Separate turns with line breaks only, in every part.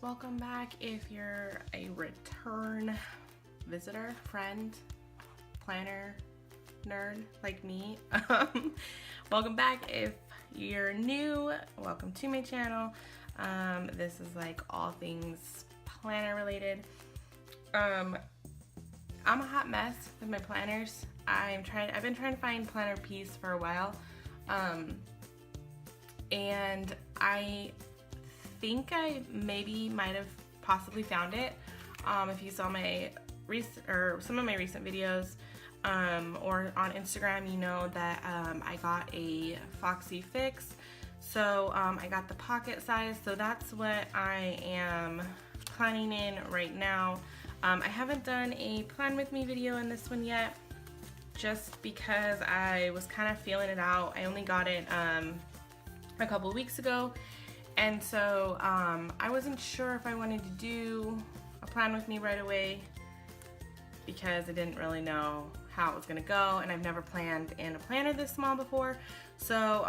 welcome back if you're a return visitor, friend, planner, nerd like me. Welcome back if you're new. Welcome to my channel. This is like all things planner related. I'm a hot mess with my planners. I've been trying to find planner piece for a while. And I think I might have possibly found it. If you saw my some of my recent videos or on Instagram, you know that I got a Foxy fix. So I got the pocket size, so that's what I am planning in right now. I haven't done a plan with me video in this one yet, just because I was kind of feeling it out. I only got it a couple weeks ago, and so I wasn't sure if I wanted to do a plan with me right away because I didn't really know how it was gonna go, and I've never planned in a planner this small before. So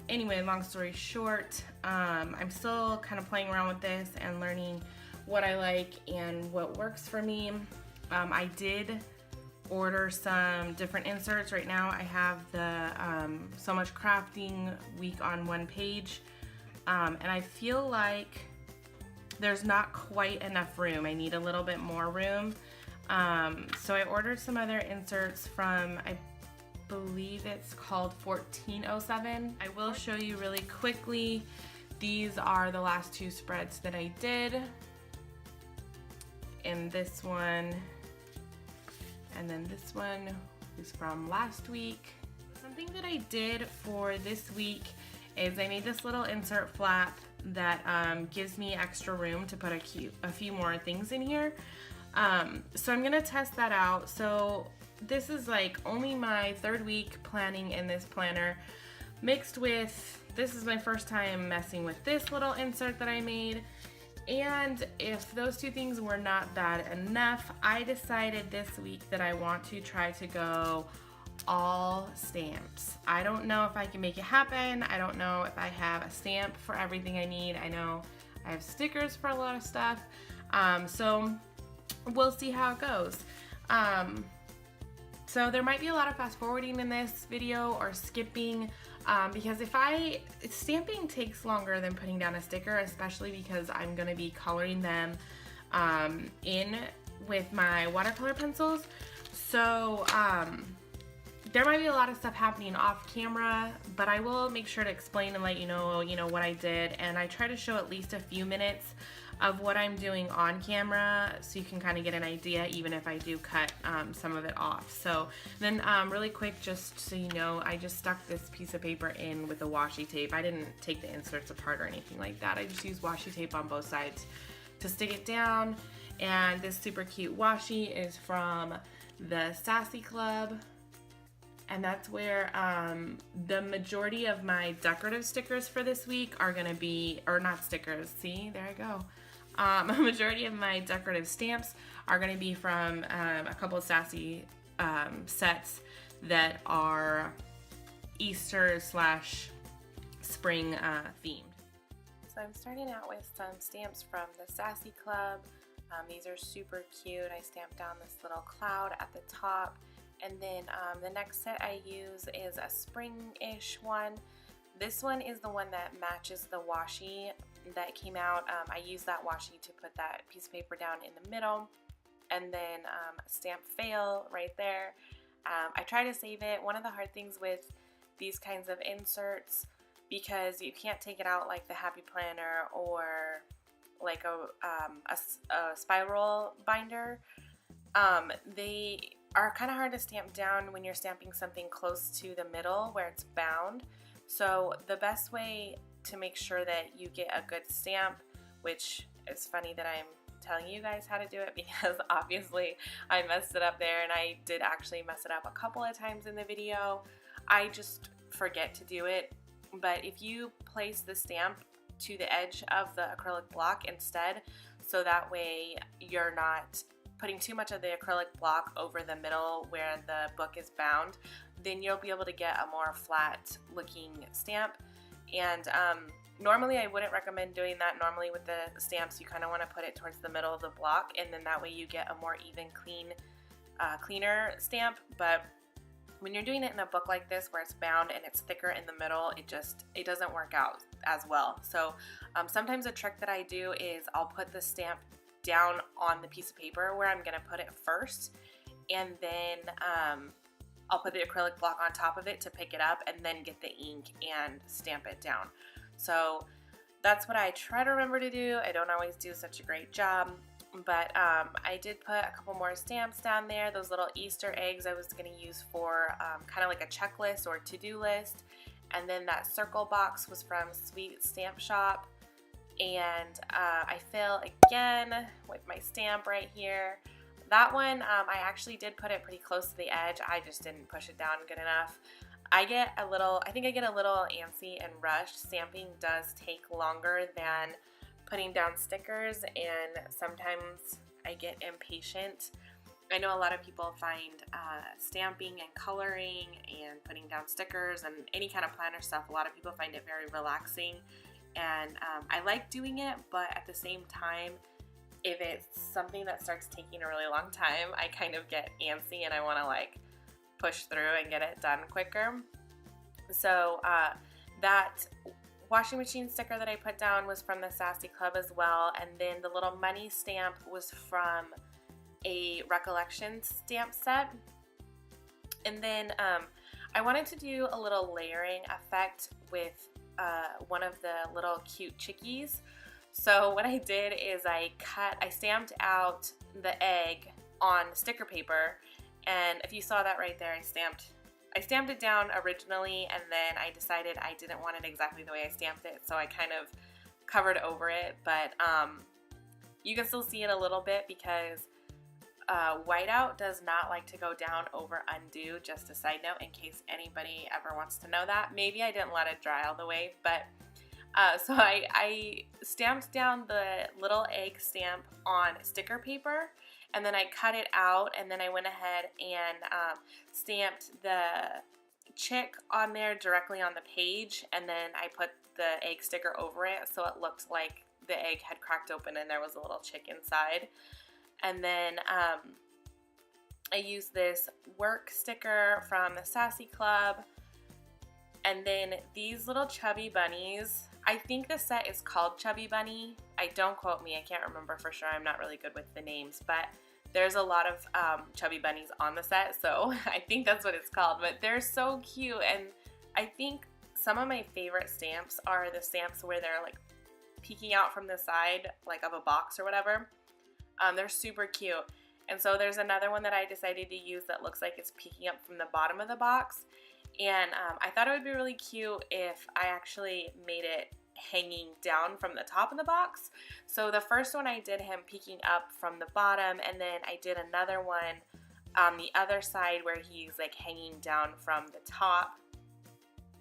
anyway, long story short, I'm still kind of playing around with this and learning what I like and what works for me. I did order some different inserts. Right now I have the So Much Crafting week on one page, and I feel like there's not quite enough room. I need a little bit more room. So I ordered some other inserts from, I believe it's called 1407. I will show you really quickly. These are the last two spreads that I did. And this one, and then this one is from last week. Something that I did for this week is I made this little insert flap that gives me extra room to put a few more things in here. So I'm gonna test that out. So this is like only my third week planning in this planner, mixed with, this is my first time messing with this little insert that I made. And if those two things were not bad enough, I decided this week that I want to try to go all stamps. I don't know if I can make it happen. I don't know if I have a stamp for everything I need. I know I have stickers for a lot of stuff. So we'll see how it goes. So there might be a lot of fast forwarding in this video or skipping, because stamping takes longer than putting down a sticker, especially because I'm gonna be coloring them in with my watercolor pencils. So there might be a lot of stuff happening off camera, but I will make sure to explain and let you know what I did, and I try to show at least a few minutes of what I'm doing on camera so you can kind of get an idea, even if I do cut some of it off. So then really quick, just so you know, I just stuck this piece of paper in with the washi tape. I didn't take the inserts apart or anything like that. I just used washi tape on both sides to stick it down. And this super cute washi is from the Sassy Club. And that's where the majority of my decorative stickers for this week are gonna be, or not stickers, see, there I go. A majority of my decorative stamps are gonna be from a couple of Sassy sets that are Easter / spring themed. So I'm starting out with some stamps from the Sassy Club. These are super cute. I stamped down this little cloud at the top. And then the next set I use is a spring-ish one. This one is the one that matches the washi that came out. I used that washi to put that piece of paper down in the middle, and then stamp fail right there. I try to save it. One of the hard things with these kinds of inserts, because you can't take it out like the Happy Planner or like a spiral binder, they are kind of hard to stamp down when you're stamping something close to the middle where it's bound. So the best way to make sure that you get a good stamp, which is funny that I'm telling you guys how to do it, because obviously I messed it up there, and I did actually mess it up a couple of times in the video. I just forget to do it. But if you place the stamp to the edge of the acrylic block instead, so that way you're not putting too much of the acrylic block over the middle where the book is bound, then you'll be able to get a more flat looking stamp. And Normally I wouldn't recommend doing that. Normally with the stamps you kind of want to put it towards the middle of the block, and then that way you get a more even, cleaner stamp. But when you're doing it in a book like this where it's bound and it's thicker in the middle, it doesn't work out as well. So sometimes a trick that I do is I'll put the stamp down on the piece of paper where I'm going to put it first, and then I'll put the acrylic block on top of it to pick it up, and then get the ink and stamp it down. So that's what I try to remember to do. I don't always do such a great job, but I did put a couple more stamps down there. Those little Easter eggs I was going to use for kind of like a checklist or to-do list. And then that circle box was from Sweet Stamp Shop. And I fill again with my stamp right here. That one, I actually did put it pretty close to the edge. I just didn't push it down good enough. I think I get a little antsy and rushed. Stamping does take longer than putting down stickers, and sometimes I get impatient. I know a lot of people find stamping and coloring and putting down stickers and any kind of planner stuff, a lot of people find it very relaxing, and I like doing it, but at the same time, if it's something that starts taking a really long time, I kind of get antsy and I want to like push through and get it done quicker. So that washing machine sticker that I put down was from the Sassy Club as well, and then the little money stamp was from a recollection stamp set. And then I wanted to do a little layering effect with one of the little cute chickies. So what I did is I stamped out the egg on sticker paper, and if you saw that right there, I stamped it down originally, and then I decided I didn't want it exactly the way I stamped it, so I kind of covered over it, but you can still see it a little bit because whiteout does not like to go down over undo, just a side note in case anybody ever wants to know that. Maybe I didn't let it dry all the way, but so I stamped down the little egg stamp on sticker paper, and then I cut it out, and then I went ahead and stamped the chick on there directly on the page, and then I put the egg sticker over it so it looked like the egg had cracked open and there was a little chick inside. And then I used this work sticker from the Sassy Club, and then these little chubby bunnies. I think the set is called Chubby Bunny. Don't quote me, I can't remember for sure. I'm not really good with the names, but there's a lot of chubby bunnies on the set, so I think that's what it's called. But they're so cute, and I think some of my favorite stamps are the stamps where they're like peeking out from the side, like of a box or whatever. They're super cute. And so there's another one that I decided to use that looks like it's peeking up from the bottom of the box. And I thought it would be really cute if I actually made it hanging down from the top of the box. So the first one I did him peeking up from the bottom, and then I did another one on the other side where he's like hanging down from the top,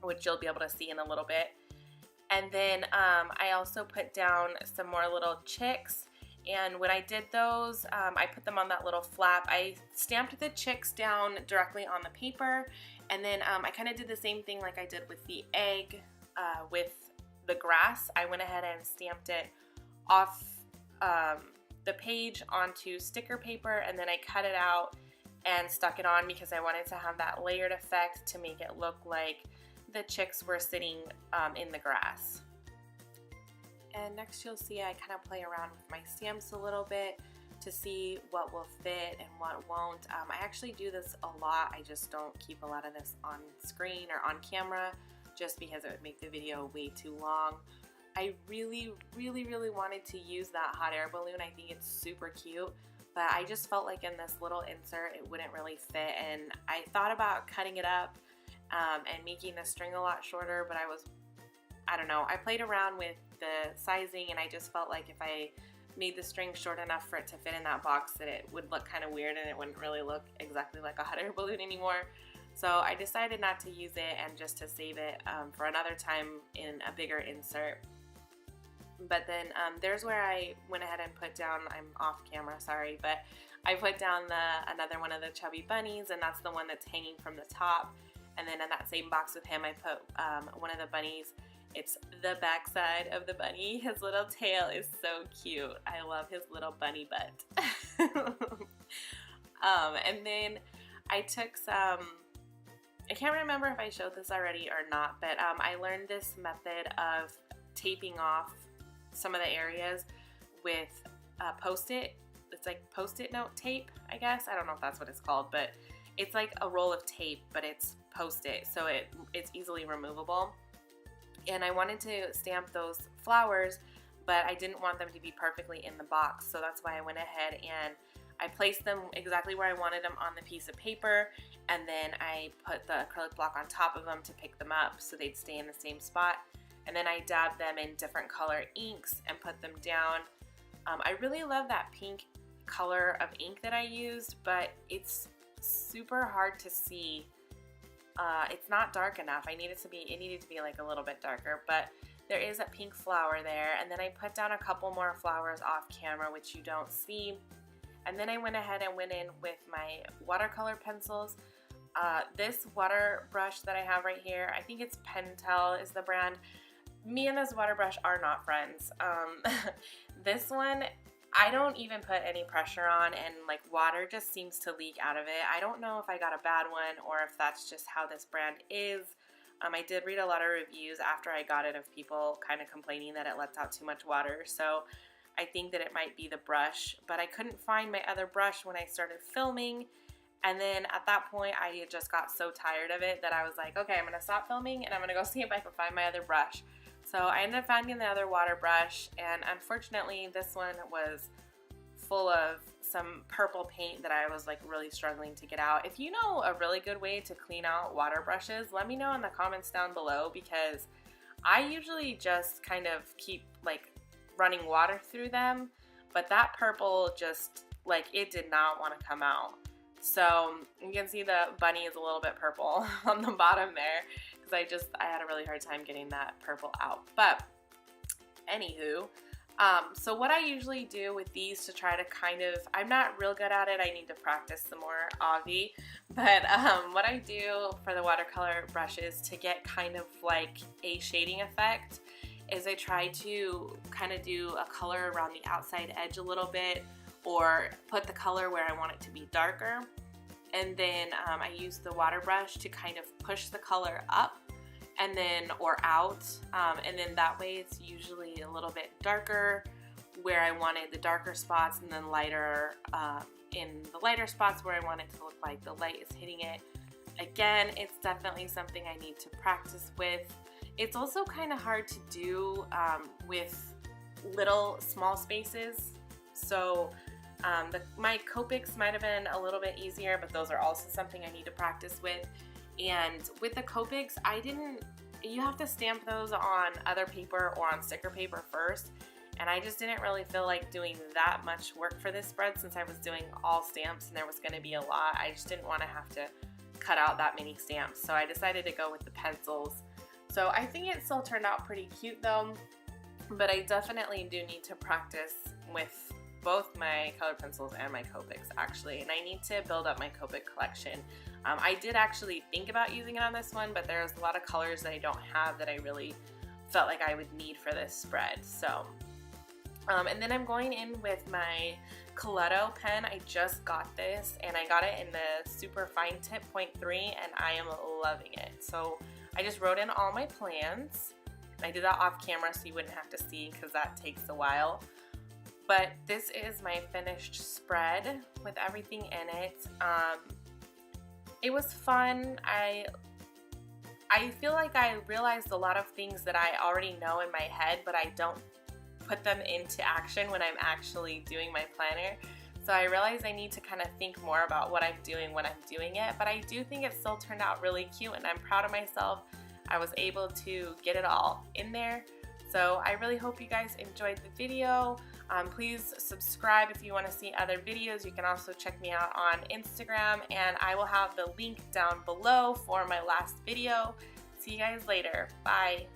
which you'll be able to see in a little bit. And then I also put down some more little chicks. And when I did those, I put them on that little flap. I stamped the chicks down directly on the paper, and then I kind of did the same thing like I did with the egg with the grass. I went ahead and stamped it off the page onto sticker paper, and then I cut it out and stuck it on because I wanted to have that layered effect to make it look like the chicks were sitting in the grass. And next you'll see I kind of play around with my stamps a little bit to see what will fit and what won't. I actually do this a lot. I just don't keep a lot of this on screen or on camera just because it would make the video way too long. I really wanted to use that hot air balloon. I think it's super cute, but I just felt like in this little insert it wouldn't really fit, and I thought about cutting it up and making the string a lot shorter, but I don't know, I played around with the sizing, and I just felt like if I made the string short enough for it to fit in that box that it would look kind of weird and it wouldn't really look exactly like a hot air balloon anymore. So I decided not to use it and just to save it for another time in a bigger insert. But then there's where I went ahead and put down, I'm off camera, sorry, but I put down another one of the chubby bunnies, and that's the one that's hanging from the top. And then in that same box with him, I put one of the bunnies It's the backside of the bunny. His little tail is so cute. I love his little bunny butt. And then I took some, I can't remember if I showed this already or not, but I learned this method of taping off some of the areas with Post-it. It's like Post-it note tape, I guess. I don't know if that's what it's called, but it's like a roll of tape, but it's Post-it, so it's easily removable. And I wanted to stamp those flowers, but I didn't want them to be perfectly in the box, so that's why I went ahead and I placed them exactly where I wanted them on the piece of paper, and then I put the acrylic block on top of them to pick them up so they'd stay in the same spot. And then I dabbed them in different color inks and put them down. I really love that pink color of ink that I used, but it's super hard to see. It's not dark enough. It needed to be like a little bit darker, but there is a pink flower there. And then I put down a couple more flowers off camera, which you don't see. And then I went ahead and went in with my watercolor pencils. This water brush that I have right here, I think it's Pentel is the brand. Me and this water brush are not friends. This one, I don't even put any pressure on, and like water just seems to leak out of it. I don't know if I got a bad one or if that's just how this brand is. I did read a lot of reviews after I got it of people kind of complaining that it lets out too much water. So I think that it might be the brush, but I couldn't find my other brush when I started filming. And then at that point, I just got so tired of it that I was like, okay, I'm gonna stop filming and I'm gonna go see if I can find my other brush. So I ended up finding the other water brush, and unfortunately this one was full of some purple paint that I was like really struggling to get out. If you know a really good way to clean out water brushes, let me know in the comments down below, because I usually just kind of keep like running water through them, but that purple just like it did not want to come out. So you can see the bunny is a little bit purple on the bottom there, because I had a really hard time getting that purple out. But anywho, so what I usually do with these to try to kind of, I'm not real good at it, I need to practice some more, obvi, but what I do for the watercolor brushes to get kind of like a shading effect is I try to kind of do a color around the outside edge a little bit, or put the color where I want it to be darker, and then I use the water brush to kind of push the color up and then or out, and then that way it's usually a little bit darker where I wanted the darker spots, and then lighter in the lighter spots where I want it to look like the light is hitting it. Again, it's definitely something I need to practice with. It's also kind of hard to do with little small spaces, so my Copics might have been a little bit easier, but those are also something I need to practice with. And with the Copics, you have to stamp those on other paper or on sticker paper first, and I just didn't really feel like doing that much work for this spread since I was doing all stamps and there was going to be a lot. I just didn't want to have to cut out that many stamps, so I decided to go with the pencils. So I think it still turned out pretty cute though, but I definitely do need to practice with both my colored pencils and my Copics actually, and I need to build up my Copic collection. I did actually think about using it on this one, but there's a lot of colors that I don't have that I really felt like I would need for this spread. So, and then I'm going in with my Coletto pen. I just got this, and I got it in the super fine tip 0.3, and I am loving it. So I just wrote in all my plans. I did that off camera so you wouldn't have to see, because that takes a while. But this is my finished spread with everything in it. It was fun. I feel like I realized a lot of things that I already know in my head, but I don't put them into action when I'm actually doing my planner. So I realized I need to kind of think more about what I'm doing when I'm doing it, but I do think it still turned out really cute, and I'm proud of myself. I was able to get it all in there. So I really hope you guys enjoyed the video. Please subscribe if you want to see other videos. You can also check me out on Instagram, and I will have the link down below for my last video. See you guys later. Bye.